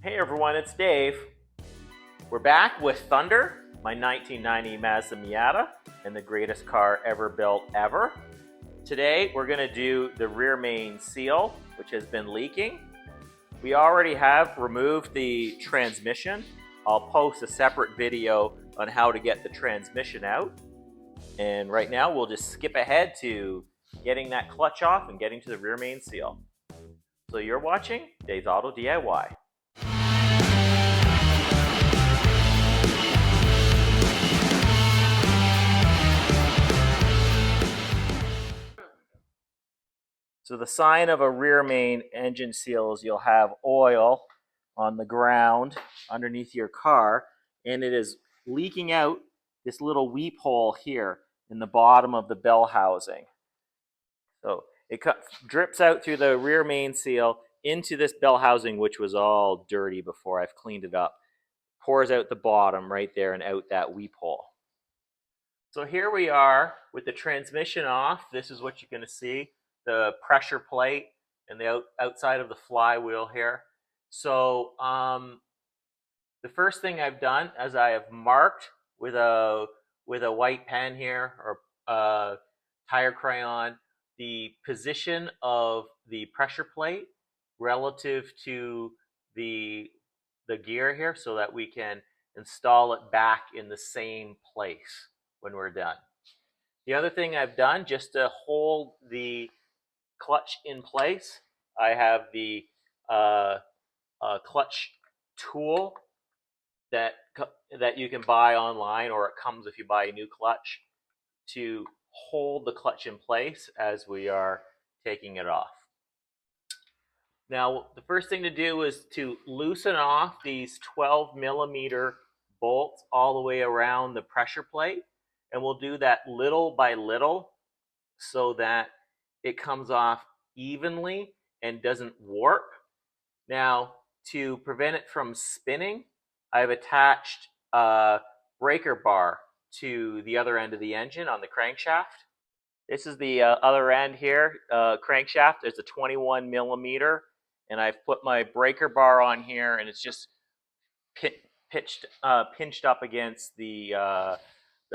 Hey everyone, it's Dave. We're back with Thunder, my 1990 Mazda Miata, and the greatest car ever built ever. Today we're going to do the rear main seal, which has been leaking. We already have removed the transmission. I'll post a separate video on how to get the transmission out. And right now we'll just skip ahead to getting that clutch off and getting to the rear main seal. So you're watching Dave's Auto DIY. So the sign of a rear main engine seal is you'll have oil on the ground underneath your car, and it is leaking out this little weep hole here in the bottom of the bell housing. So it drips out through the rear main seal into this bell housing, which was all dirty before. I've cleaned it up. Pours out the bottom right there and out that weep hole. So here we are with the transmission off. This is what you're going to see. The pressure plate and the outside of the flywheel here. So the first thing I've done is I have marked with a white pen here or tire crayon the position of the pressure plate relative to the gear here so that we can install it back in the same place when we're done. The other thing I've done just to hold the clutch in place, I have the clutch tool that you can buy online, or it comes if you buy a new clutch, to hold the clutch in place as we are taking it off. Now, the first thing to do is to loosen off these 12mm bolts all the way around the pressure plate, and we'll do that little by little so that it comes off evenly and doesn't warp. Now, to prevent it from spinning, I've attached a breaker bar to the other end of the engine on the crankshaft. This is the other end here, crankshaft. There's a 21mm, and I've put my breaker bar on here, and it's just pinched up against the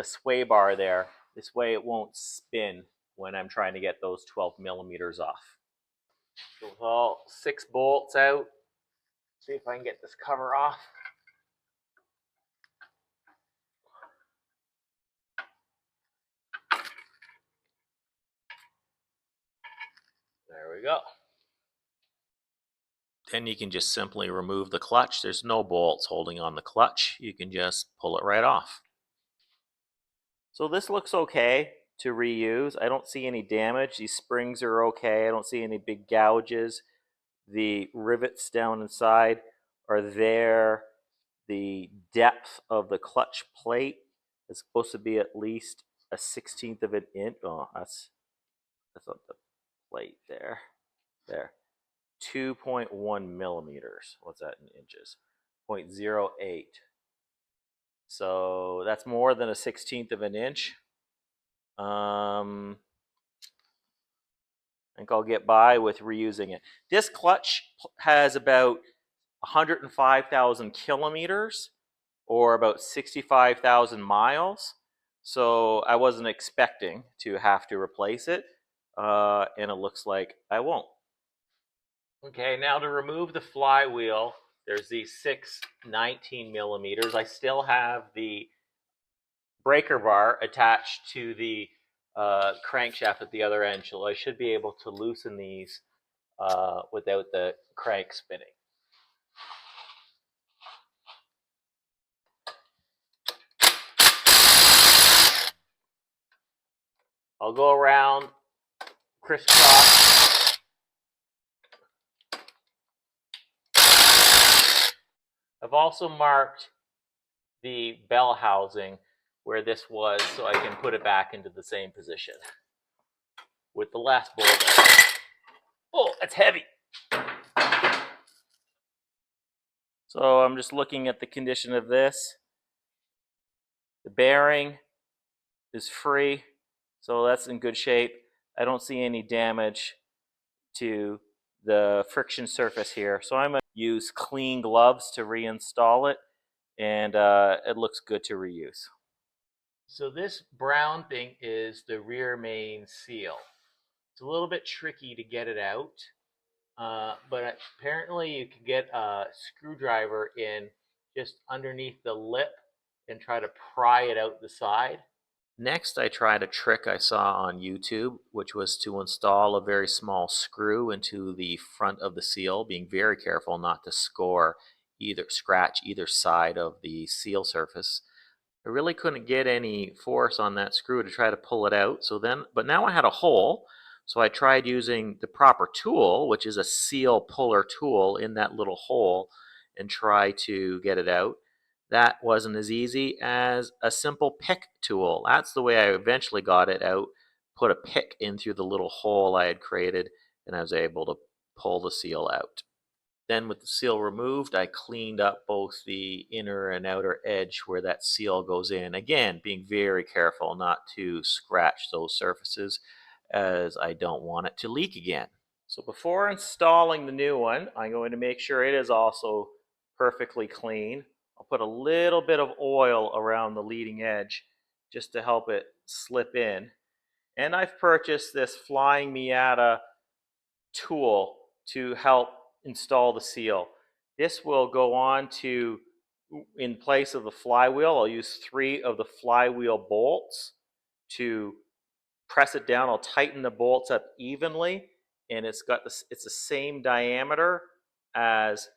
sway bar there. This way it won't spin when I'm trying to get those 12mm off. So with all 6 bolts out, see if I can get this cover off. There we go. Then you can just simply remove the clutch. There's no bolts holding on the clutch. You can just pull it right off. So this looks okay to reuse. I don't see any damage. These springs are okay. I don't see any big gouges. The rivets down inside are there. The depth of the clutch plate is supposed to be at least a 1/16 of an inch. Oh, that's not the plate there. There. 2.1mm. What's that in inches? 0.08. So that's more than a 1/16 of an inch. I think I'll get by with reusing it. This clutch has about 105,000 kilometers, or about 65,000 miles. So I wasn't expecting to have to replace it, and it looks like I won't. Okay, now to remove the flywheel, there's these 6 19mm. I still have the breaker bar attached to the crankshaft at the other end, so I should be able to loosen these without the crank spinning. I'll go around crisscross. I've also marked the bell housing where this was so I can put it back into the same position with the last bolt. Oh, that's heavy. So I'm just looking at the condition of this. The bearing is free, so that's in good shape. I don't see any damage to the friction surface here. So I'm use clean gloves to reinstall it, and it looks good to reuse. So this brown thing is the rear main seal. It's a little bit tricky to get it out, but apparently you can get a screwdriver in just underneath the lip and try to pry it out the side. Next, I tried a trick I saw on YouTube, which was to install a very small screw into the front of the seal, being very careful not to scratch either side of the seal surface. I really couldn't get any force on that screw to try to pull it out. But now I had a hole, so I tried using the proper tool, which is a seal puller tool in that little hole, and try to get it out. That wasn't as easy as a simple pick tool. That's the way I eventually got it out. Put a pick in through the little hole I had created, and I was able to pull the seal out. Then with the seal removed, I cleaned up both the inner and outer edge where that seal goes in. Again, being very careful not to scratch those surfaces, as I don't want it to leak again. So before installing the new one, I'm going to make sure it is also perfectly clean. I'll put a little bit of oil around the leading edge just to help it slip in. And I've purchased this Flying Miata tool to help install the seal. This will go on to, in place of the flywheel, I'll use 3 of the flywheel bolts to press it down. I'll tighten the bolts up evenly, and it's the same diameter as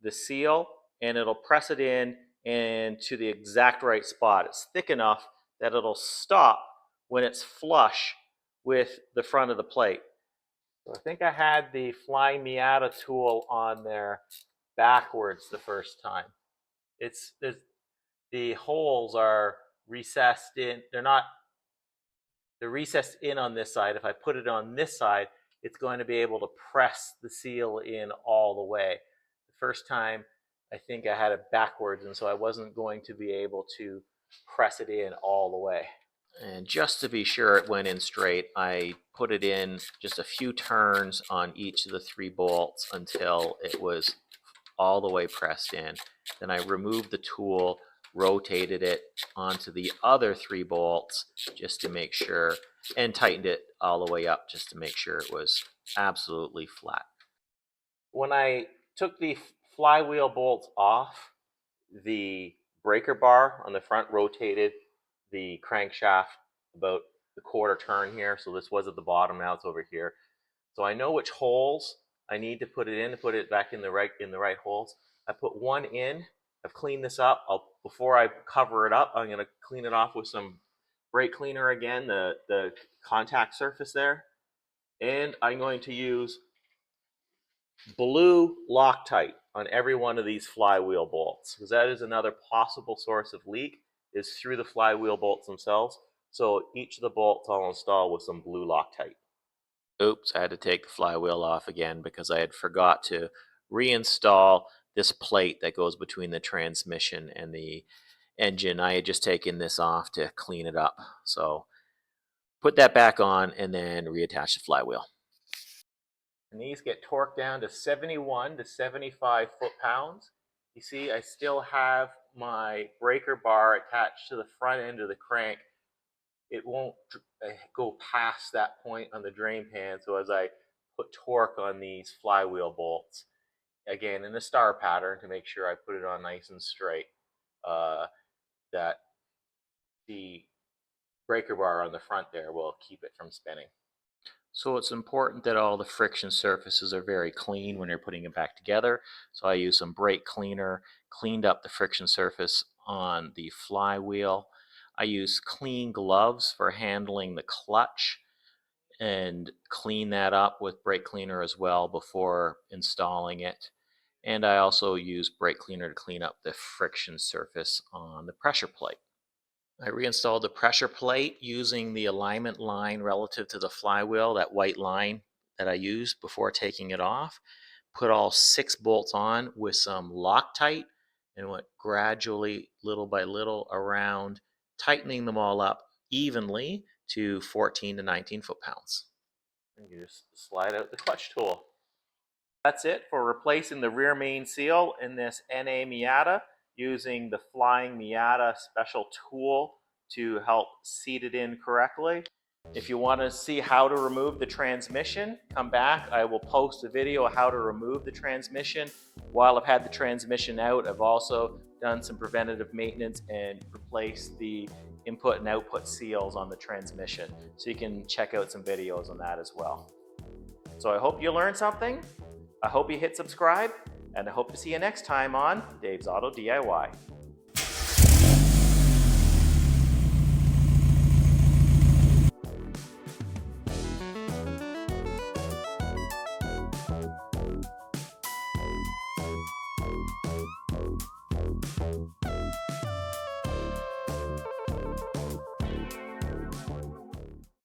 the seal, and it'll press it in and to the exact right spot. It's thick enough that it'll stop when it's flush with the front of the plate. So I think I had the Flying Miata tool on there backwards the first time. The holes are recessed in. They're recessed in on this side. If I put it on this side, it's going to be able to press the seal in all the way. The first time, I think I had it backwards, and so I wasn't going to be able to press it in all the way. And just to be sure it went in straight, I put it in just a few turns on each of the 3 bolts until it was all the way pressed in. Then I removed the tool, rotated it onto the other 3 bolts just to make sure, and tightened it all the way up just to make sure it was absolutely flat. When I took the flywheel bolts off, the breaker bar on the front rotated the crankshaft about the quarter turn here. So this was at the bottom, now it's over here. So I know which holes I need to put it in to put it back in the right holes. I put one in. I've cleaned this up. Before I cover it up, I'm going to clean it off with some brake cleaner again, the contact surface there. And I'm going to use blue Loctite on every one of these flywheel bolts, because that is another possible source of leak, is through the flywheel bolts themselves. So each of the bolts I'll install with some blue Loctite. Oops, I had to take the flywheel off again because I had forgot to reinstall this plate that goes between the transmission and the engine. I had just taken this off to clean it up. So put that back on and then reattach the flywheel. And these get torqued down to 71 to 75 foot-pounds. You see, I still have my breaker bar attached to the front end of the crank. It won't go past that point on the drain pan, so as I put torque on these flywheel bolts, again in a star pattern to make sure I put it on nice and straight, that the breaker bar on the front there will keep it from spinning. So it's important that all the friction surfaces are very clean when you're putting it back together. So I used some brake cleaner, cleaned up the friction surface on the flywheel. I used clean gloves for handling the clutch and clean that up with brake cleaner as well before installing it. And I also used brake cleaner to clean up the friction surface on the pressure plate. I reinstalled the pressure plate using the alignment line relative to the flywheel, that white line that I used before taking it off. Put all 6 bolts on with some Loctite and went gradually, little by little, around, tightening them all up evenly to 14 to 19 foot-pounds. And you just slide out the clutch tool. That's it for replacing the rear main seal in this NA Miata using the Flying Miata special tool to help seat it in correctly. If you want to see how to remove the transmission, come back. I will post a video of how to remove the transmission. While I've had the transmission out, I've also done some preventative maintenance and replaced the input and output seals on the transmission. So you can check out some videos on that as well. So I hope you learned something. I hope you hit subscribe, and I hope to see you next time on Dave's Auto DIY.